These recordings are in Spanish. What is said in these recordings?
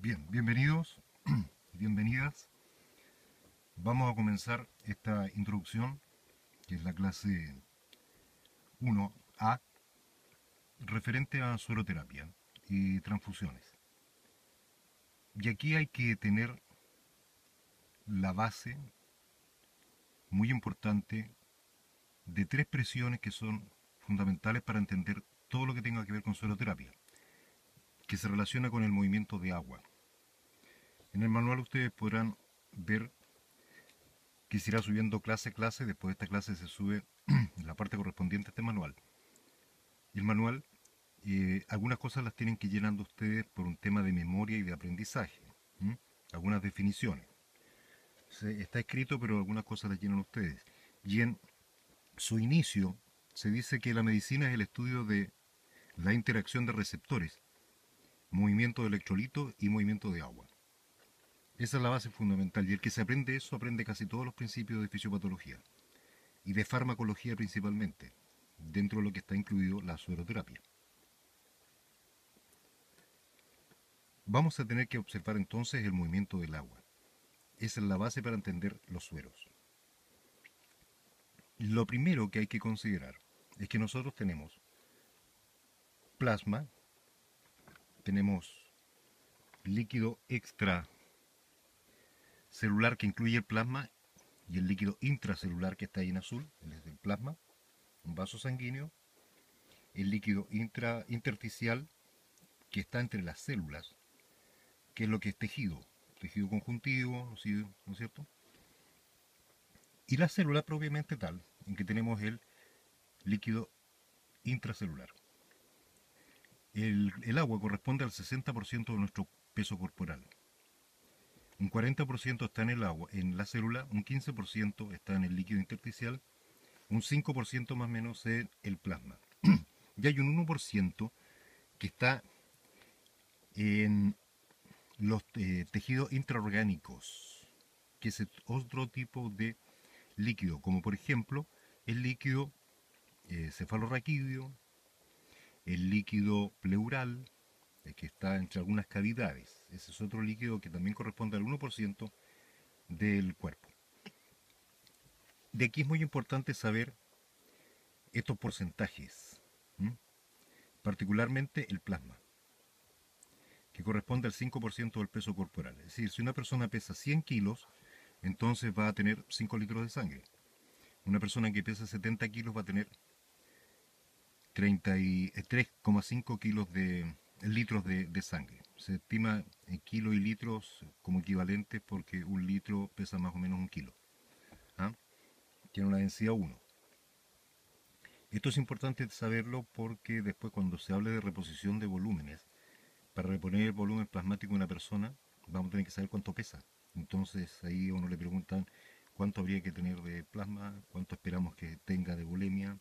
Bien, bienvenidos, bienvenidas. Vamos a comenzar esta introducción, que es la clase 1A, referente a sueroterapia y transfusiones. Y aquí hay que tener la base muy importante de tres presiones que son fundamentales para entender todo lo que tenga que ver con sueroterapia, que se relaciona con el movimiento de agua. En el manual ustedes podrán ver que se irá subiendo clase a clase. Después de esta clase se sube la parte correspondiente a este manual. Y el manual, algunas cosas las tienen que ir llenando ustedes por un tema de memoria y de aprendizaje. ¿Mm? Algunas definiciones. Está escrito, pero algunas cosas las llenan ustedes. Y en su inicio se dice que la medicina es el estudio de la interacción de receptores, movimiento de electrolitos y movimiento de agua. Esa es la base fundamental, y el que se aprende eso aprende casi todos los principios de fisiopatología y de farmacología principalmente, dentro de lo que está incluido la sueroterapia. Vamos a tener que observar entonces el movimiento del agua. Esa es la base para entender los sueros. Lo primero que hay que considerar es que nosotros tenemos plasma, tenemos líquido extracelular que incluye el plasma y el líquido intracelular que está ahí en azul, es el plasma, un vaso sanguíneo, el líquido intersticial que está entre las células, que es lo que es tejido conjuntivo, ¿no es cierto? Y la célula propiamente tal, en que tenemos el líquido intracelular. El agua corresponde al 60% de nuestro peso corporal. Un 40% está en el agua, en la célula, un 15% está en el líquido intersticial, un 5% más o menos en el plasma. Y hay un 1% que está en los tejidos intraorgánicos, que es otro tipo de líquido, como por ejemplo el líquido cefalorraquídeo, el líquido pleural, que está entre algunas cavidades. Ese es otro líquido que también corresponde al 1% del cuerpo. De aquí es muy importante saber estos porcentajes, ¿m? Particularmente el plasma, que corresponde al 5% del peso corporal. Es decir, si una persona pesa 100 kilos, entonces va a tener 5 litros de sangre. Una persona que pesa 70 kilos va a tener 3,5 kilos de litros de sangre. Se estima en kilos y litros como equivalentes porque un litro pesa más o menos un kilo. ¿Ah? Tiene una densidad 1. Esto es importante saberlo porque después cuando se hable de reposición de volúmenes, para reponer el volumen plasmático de una persona, vamos a tener que saber cuánto pesa. Entonces ahí a uno le preguntan cuánto habría que tener de plasma, cuánto esperamos que tenga de bulimia.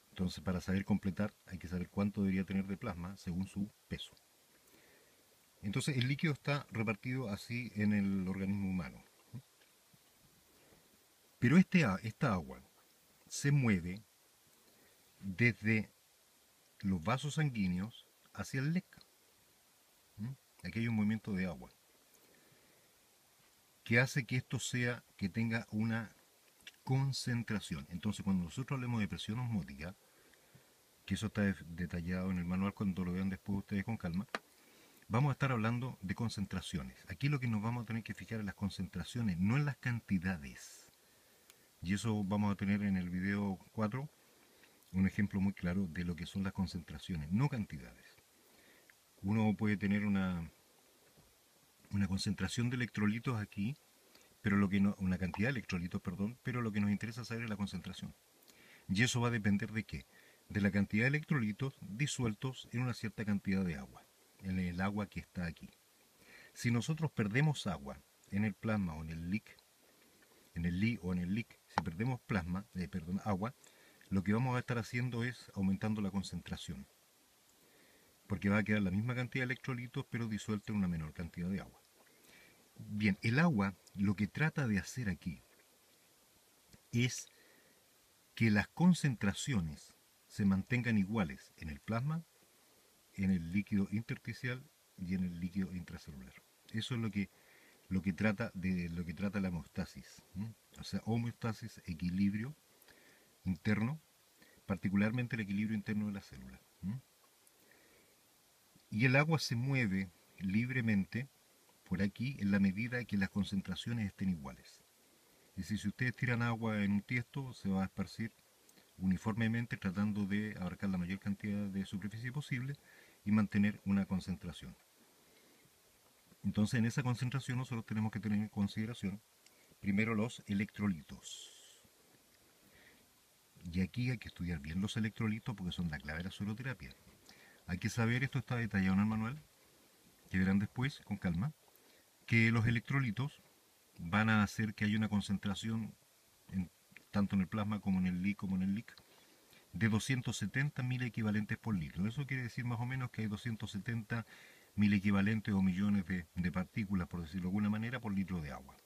Entonces, para saber completar, hay que saber cuánto debería tener de plasma según su peso. Entonces, el líquido está repartido así en el organismo humano. Pero esta agua se mueve desde los vasos sanguíneos hacia el leca. Aquí hay un movimiento de agua que hace que esto que tenga una concentración. Entonces, cuando nosotros hablemos de presión osmótica, que eso está detallado en el manual cuando lo vean después ustedes con calma, vamos a estar hablando de concentraciones. Aquí lo que nos vamos a tener que fijar en las concentraciones, no en las cantidades. Y eso vamos a tener en el video 4 un ejemplo muy claro de lo que son las concentraciones, no cantidades. Uno puede tener una concentración de electrolitos aquí, pero lo que no, una cantidad de electrolitos, perdón, pero lo que nos interesa saber es la concentración. Y eso va a depender de qué? De la cantidad de electrolitos disueltos en una cierta cantidad de agua, en el agua que está aquí. Si nosotros perdemos agua en el plasma o en el LIC, en el LI o en el LIC, si perdemos agua, lo que vamos a estar haciendo es aumentando la concentración, porque va a quedar la misma cantidad de electrolitos pero disuelto en una menor cantidad de agua. Bien, el agua lo que trata de hacer aquí es que las concentraciones se mantengan iguales en el plasma, en el líquido intersticial y en el líquido intracelular. Eso es lo que trata la homeostasis. O sea, homeostasis, equilibrio interno, particularmente el equilibrio interno de la célula. Y el agua se mueve libremente por aquí en la medida que las concentraciones estén iguales. Es decir, si ustedes tiran agua en un tiesto, se va a esparcir uniformemente tratando de abarcar la mayor cantidad de superficie posible y mantener una concentración. Entonces, en esa concentración nosotros tenemos que tener en consideración primero los electrolitos. Y aquí hay que estudiar bien los electrolitos porque son la clave de la sueroterapia. Hay que saber, esto está detallado en el manual, que verán después con calma, que los electrolitos van a hacer que haya una concentración, tanto en el plasma como en el LIC como en el LIC, de 270 mil equivalentes por litro. Eso quiere decir más o menos que hay 270 mil equivalentes o millones de partículas, por decirlo de alguna manera, por litro de agua.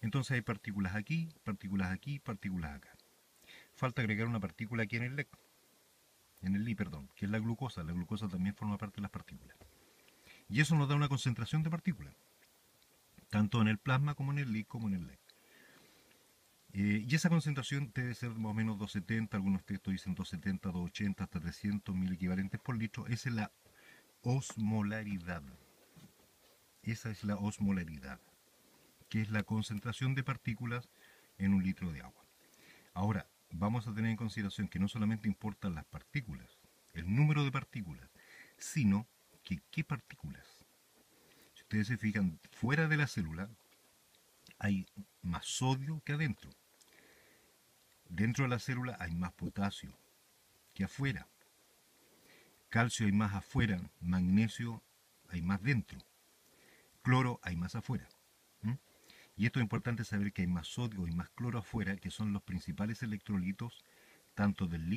Entonces hay partículas aquí, partículas aquí, partículas acá. Falta agregar una partícula aquí en el LEC, en el LI, perdón, que es la glucosa. La glucosa también forma parte de las partículas. Y eso nos da una concentración de partículas, tanto en el plasma como en el LI como en el LEC. Y esa concentración debe ser más o menos 270, algunos textos dicen 270, 280, hasta 300 mil equivalentes por litro. Esa es la osmolaridad. Esa es la osmolaridad, que es la concentración de partículas en un litro de agua. Ahora, vamos a tener en consideración que no solamente importan las partículas, el número de partículas, sino que qué partículas. Si ustedes se fijan, fuera de la célula hay más sodio que adentro. Dentro de la célula hay más potasio que afuera. Calcio hay más afuera, magnesio hay más dentro, cloro hay más afuera. Y esto es importante saber que hay más sodio y más cloro afuera, que son los principales electrolitos tanto del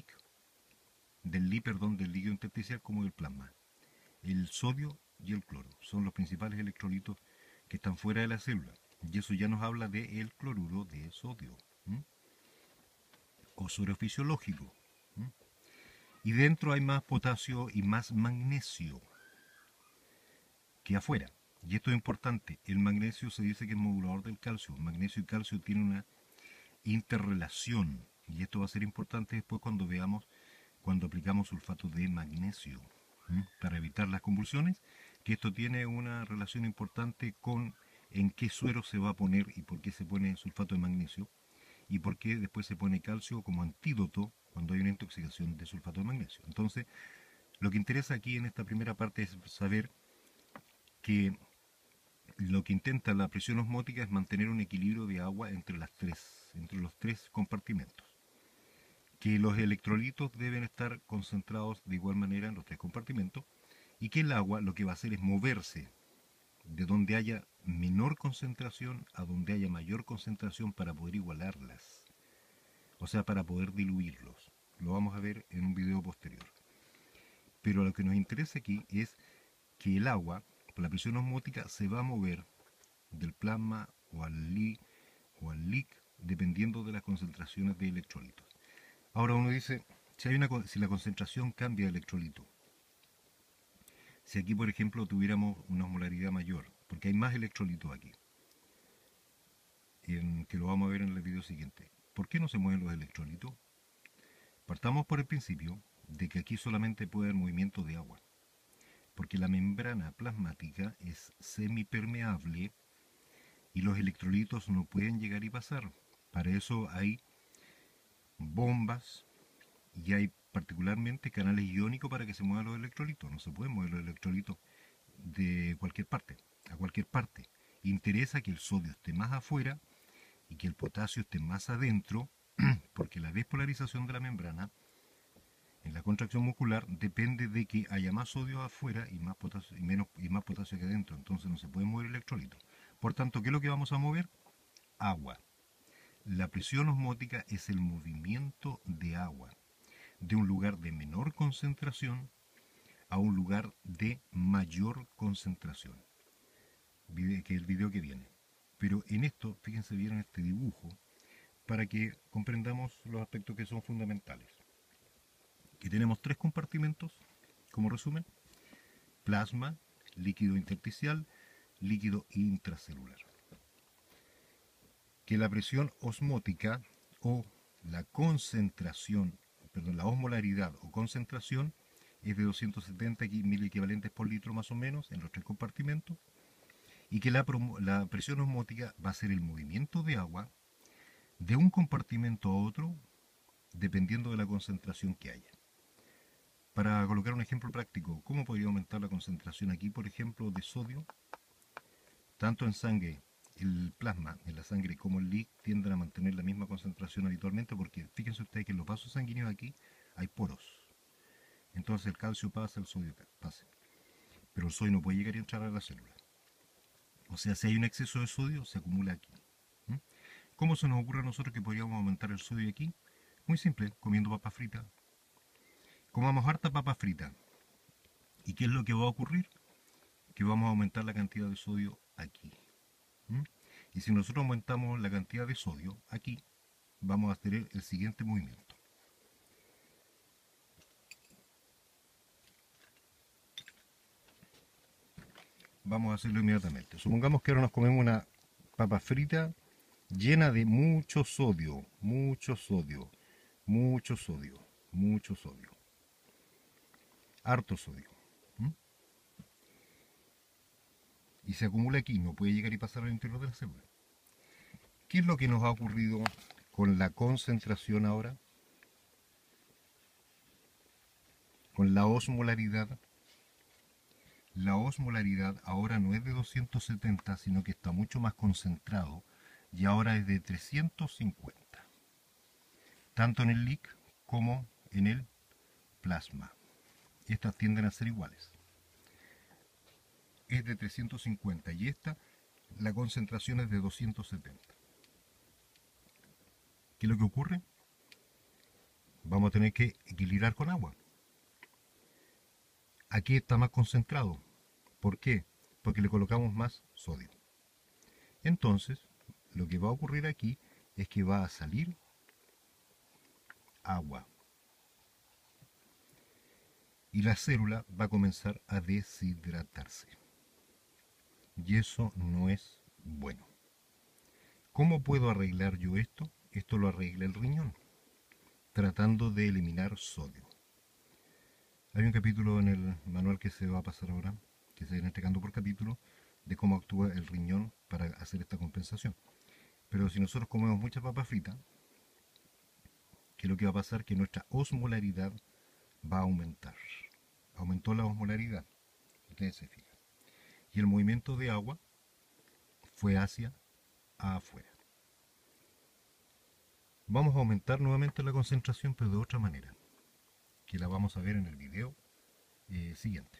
líquido intersticial como del plasma. El sodio y el cloro son los principales electrolitos que están fuera de la célula. Y eso ya nos habla del cloruro de sodio, o sodio fisiológico. Y dentro hay más potasio y más magnesio que afuera. Y esto es importante. El magnesio se dice que es modulador del calcio. Magnesio y calcio tienen una interrelación. Y esto va a ser importante después cuando aplicamos sulfato de magnesio. Para evitar las convulsiones, que esto tiene una relación importante con en qué suero se va a poner y por qué se pone sulfato de magnesio y por qué después se pone calcio como antídoto cuando hay una intoxicación de sulfato de magnesio. Entonces, lo que interesa aquí en esta primera parte es saber que lo que intenta la presión osmótica es mantener un equilibrio de agua entre los tres compartimentos. Que los electrolitos deben estar concentrados de igual manera en los tres compartimentos y que el agua lo que va a hacer es moverse de donde haya menor concentración a donde haya mayor concentración para poder igualarlas, o sea, para poder diluirlos. Lo vamos a ver en un video posterior. Pero lo que nos interesa aquí es que el agua, por la presión osmótica, se va a mover del plasma o al LI o al LIC dependiendo de las concentraciones de electrolitos. Ahora uno dice, si la concentración cambia de electrolito, si aquí por ejemplo tuviéramos una osmolaridad mayor, porque hay más electrolitos aquí, que lo vamos a ver en el video siguiente. ¿Por qué no se mueven los electrolitos? Partamos por el principio de que aquí solamente puede haber movimiento de agua, porque la membrana plasmática es semipermeable y los electrolitos no pueden llegar y pasar. Para eso hay bombas y hay particularmente canales iónicos para que se muevan los electrolitos. No se pueden mover los electrolitos de cualquier parte, a cualquier parte. Interesa que el sodio esté más afuera y que el potasio esté más adentro, porque la despolarización de la membrana en la contracción muscular depende de que haya más sodio afuera y más potasio, y más potasio que adentro. Entonces no se puede mover electrolitos. Por tanto, ¿qué es lo que vamos a mover? Agua. La presión osmótica es el movimiento de agua de un lugar de menor concentración a un lugar de mayor concentración, que es el video que viene. Pero en esto, fíjense bien en este dibujo, para que comprendamos los aspectos que son fundamentales. Que tenemos tres compartimentos, como resumen: plasma, líquido intersticial, líquido intracelular. Que la presión osmótica o la concentración, perdón, la osmolaridad o concentración es de 270 mil equivalentes por litro más o menos en los 3 compartimentos, y que la presión osmótica va a ser el movimiento de agua de un compartimento a otro dependiendo de la concentración que haya. Para colocar un ejemplo práctico, ¿cómo podría aumentar la concentración aquí, por ejemplo, de sodio? Tanto en sangre, el plasma en la sangre como el líquido tienden a mantener la misma concentración habitualmente, porque fíjense ustedes que en los vasos sanguíneos aquí hay poros. Entonces el calcio pasa, el sodio pasa. Pero el sodio no puede llegar y entrar a la célula. O sea, si hay un exceso de sodio, se acumula aquí. ¿Mm? ¿Cómo se nos ocurre a nosotros que podríamos aumentar el sodio aquí? Muy simple, comiendo papas fritas. Comamos harta papa frita. ¿Y qué es lo que va a ocurrir? Que vamos a aumentar la cantidad de sodio aquí. ¿Mm? Y si nosotros aumentamos la cantidad de sodio aquí, vamos a tener el siguiente movimiento. Vamos a hacerlo inmediatamente. Supongamos que ahora nos comemos una papa frita llena de mucho sodio, mucho sodio, mucho sodio, mucho sodio. Harto sodio. ¿Mm? Y se acumula aquí, no puede llegar y pasar al interior de la célula. ¿Qué es lo que nos ha ocurrido con la concentración ahora? Con la osmolaridad. La osmolaridad ahora no es de 270, sino que está mucho más concentrado y ahora es de 350. Tanto en el líquido como en el plasma. Estas tienden a ser iguales. Es de 350 y esta, la concentración es de 270. ¿Qué es lo que ocurre? Vamos a tener que equilibrar con agua. Aquí está más concentrado. ¿Por qué? Porque le colocamos más sodio. Entonces, lo que va a ocurrir aquí es que va a salir agua. Y la célula va a comenzar a deshidratarse. Y eso no es bueno. ¿Cómo puedo arreglar yo esto? Esto lo arregla el riñón, tratando de eliminar sodio. Hay un capítulo en el manual que se va a pasar ahora, que se viene entregando por capítulo, de cómo actúa el riñón para hacer esta compensación. Pero si nosotros comemos mucha papa frita, ¿qué es lo que va a pasar? Que nuestra osmolaridad va a aumentar. Aumentó la osmolaridad, ustedes se fijan. Y el movimiento de agua fue hacia afuera. Vamos a aumentar nuevamente la concentración, pero de otra manera, que la vamos a ver en el video siguiente.